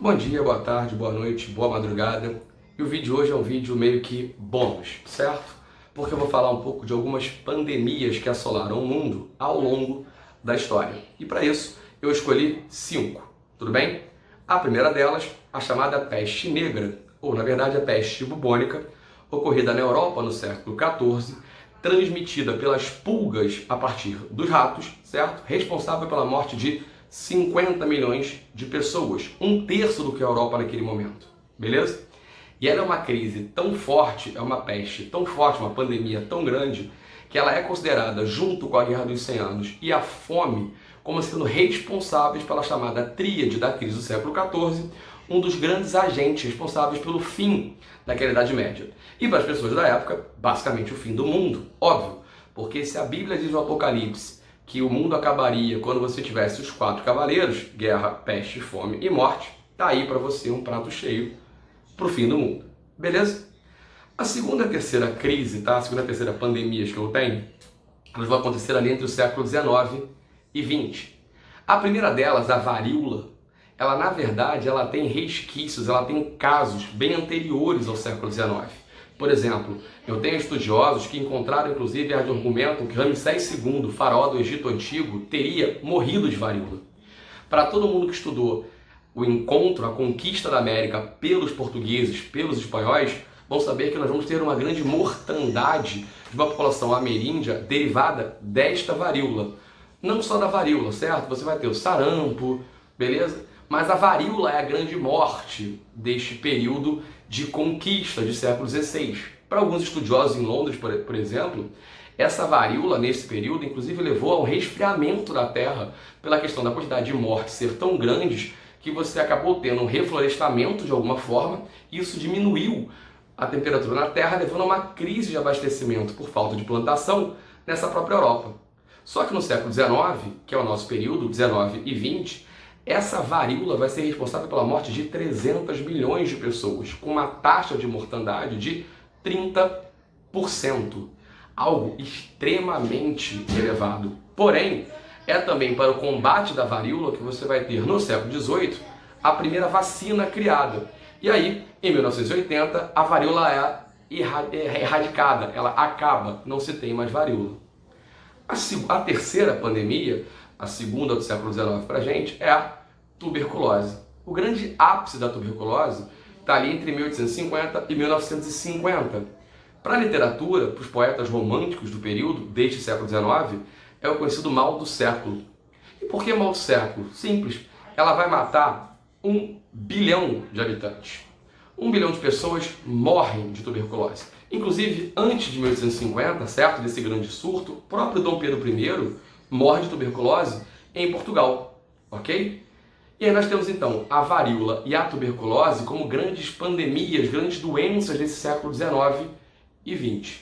Bom dia, boa tarde, boa noite, boa madrugada. E o vídeo de hoje é um vídeo meio que bônus, certo? Porque eu vou falar um pouco de algumas pandemias que assolaram o mundo ao longo da história. E para isso, eu escolhi 5, tudo bem? A primeira delas, a chamada peste negra, ou na verdade a peste bubônica, ocorrida na Europa no século XIV, transmitida pelas pulgas a partir dos ratos, certo? Responsável pela morte de 50 milhões de pessoas, um terço do que a Europa naquele momento, beleza? E ela é uma crise tão forte, é uma peste tão forte, uma pandemia tão grande, que ela é considerada, junto com a Guerra dos 100 Anos e a fome, como sendo responsáveis pela chamada tríade da crise do século XIV, um dos grandes agentes responsáveis pelo fim daquela Idade Média. E para as pessoas da época, basicamente o fim do mundo, óbvio, porque se a Bíblia diz no Apocalipse que o mundo acabaria quando você tivesse os 4 cavaleiros, guerra, peste, fome e morte, tá aí para você um prato cheio pro fim do mundo, beleza? A segunda e terceira crise, tá? A segunda e terceira pandemias que eu tenho, elas vão acontecer ali entre o século XIX e XX. A primeira delas, a varíola, ela na verdade ela tem resquícios, ela tem casos bem anteriores ao século XIX. Por exemplo, eu tenho estudiosos que encontraram inclusive argumentam que Ramsés II, faraó do Egito Antigo, teria morrido de varíola. Para todo mundo que estudou o encontro, a conquista da América pelos portugueses, pelos espanhóis, vão saber que nós vamos ter uma grande mortandade de uma população ameríndia derivada desta varíola. Não só da varíola, certo? Você vai ter o sarampo, beleza? Mas a varíola é a grande morte deste período de conquista de século XVI. Para alguns estudiosos em Londres, por exemplo, essa varíola nesse período inclusive levou a um resfriamento da Terra pela questão da quantidade de mortes ser tão grandes que você acabou tendo um reflorestamento de alguma forma e isso diminuiu a temperatura na Terra, levando a uma crise de abastecimento por falta de plantação nessa própria Europa. Só que no século XIX, que é o nosso período, 19 e 20, essa varíola vai ser responsável pela morte de 300 milhões de pessoas, com uma taxa de mortandade de 30%. Algo extremamente elevado. Porém, é também para o combate da varíola que você vai ter no século XVIII a primeira vacina criada. E aí, em 1980, a varíola é erradicada, ela acaba, não se tem mais varíola. A terceira pandemia, a segunda do século XIX para a gente, é a tuberculose. O grande ápice da tuberculose está ali entre 1850 e 1950. Para a literatura, para os poetas românticos do período, deste século XIX, é o conhecido mal do século. E por que mal do século? Simples, ela vai matar 1 bilhão de habitantes. 1 bilhão de pessoas morrem de tuberculose. Inclusive, antes de 1850, certo, desse grande surto, o próprio Dom Pedro I morre de tuberculose em Portugal, ok? E aí nós temos então a varíola e a tuberculose como grandes pandemias, grandes doenças desse século XIX e XX.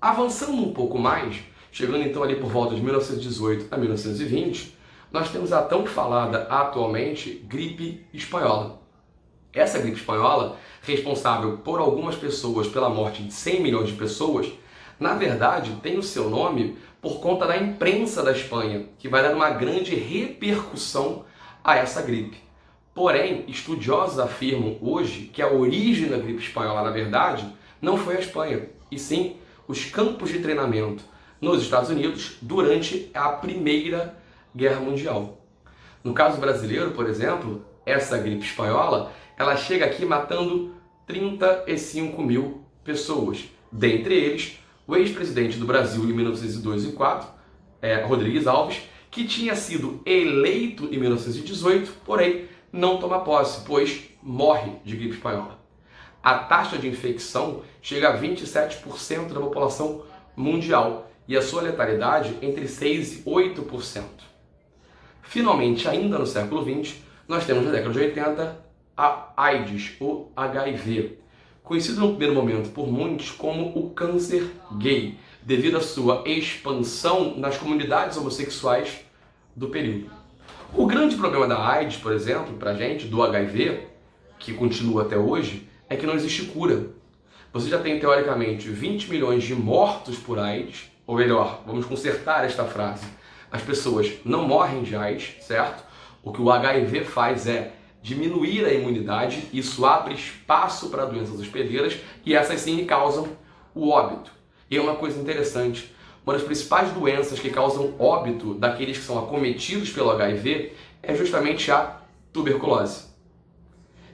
Avançando um pouco mais, chegando então ali por volta de 1918 a 1920, nós temos a tão falada atualmente gripe espanhola. Essa gripe espanhola, responsável por algumas pessoas pela morte de 100 milhões de pessoas, na verdade tem o seu nome por conta da imprensa da Espanha, que vai dar uma grande repercussão a essa gripe. Porém, estudiosos afirmam hoje que a origem da gripe espanhola, na verdade, não foi a Espanha, e sim os campos de treinamento nos Estados Unidos durante a Primeira Guerra Mundial. No caso brasileiro, por exemplo, essa gripe espanhola, ela chega aqui matando 35 mil pessoas, dentre eles o ex-presidente do Brasil em 1902 e 2004, Rodrigues Alves, que tinha sido eleito em 1918, porém não toma posse, pois morre de gripe espanhola. A taxa de infecção chega a 27% da população mundial e a sua letalidade entre 6% e 8%. Finalmente, ainda no século XX, nós temos na década de 80 a AIDS, ou HIV, conhecido no primeiro momento por muitos como o câncer gay, devido à sua expansão nas comunidades homossexuais do período. O grande problema da AIDS, por exemplo, para a gente, do HIV, que continua até hoje, é que não existe cura. Você já tem, teoricamente, 20 milhões de mortos por AIDS, ou melhor, vamos consertar esta frase, as pessoas não morrem de AIDS, certo? O que o HIV faz é diminuir a imunidade, isso abre espaço para doenças hospedeiras e essas sim causam o óbito. E é uma coisa interessante, uma das principais doenças que causam óbito daqueles que são acometidos pelo HIV é justamente a tuberculose.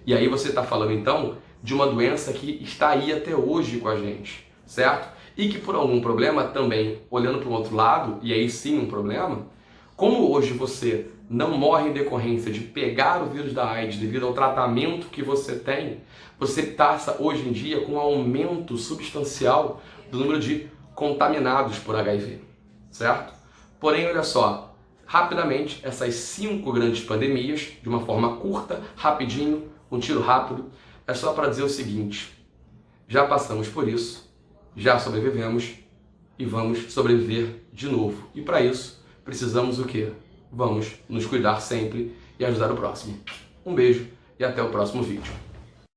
E aí você está falando então de uma doença que está aí até hoje com a gente, certo? E que por algum problema também, olhando para o outro lado, e aí sim um problema, como hoje você não morre em decorrência de pegar o vírus da AIDS devido ao tratamento que você tem, você está hoje em dia com um aumento substancial do número de contaminados por HIV, certo? Porém, olha só, rapidamente, essas 5 grandes pandemias, de uma forma curta, rapidinho, um tiro rápido, é só para dizer o seguinte: já passamos por isso, já sobrevivemos e vamos sobreviver de novo. E para isso, precisamos o quê? Vamos nos cuidar sempre e ajudar o próximo. Um beijo e até o próximo vídeo.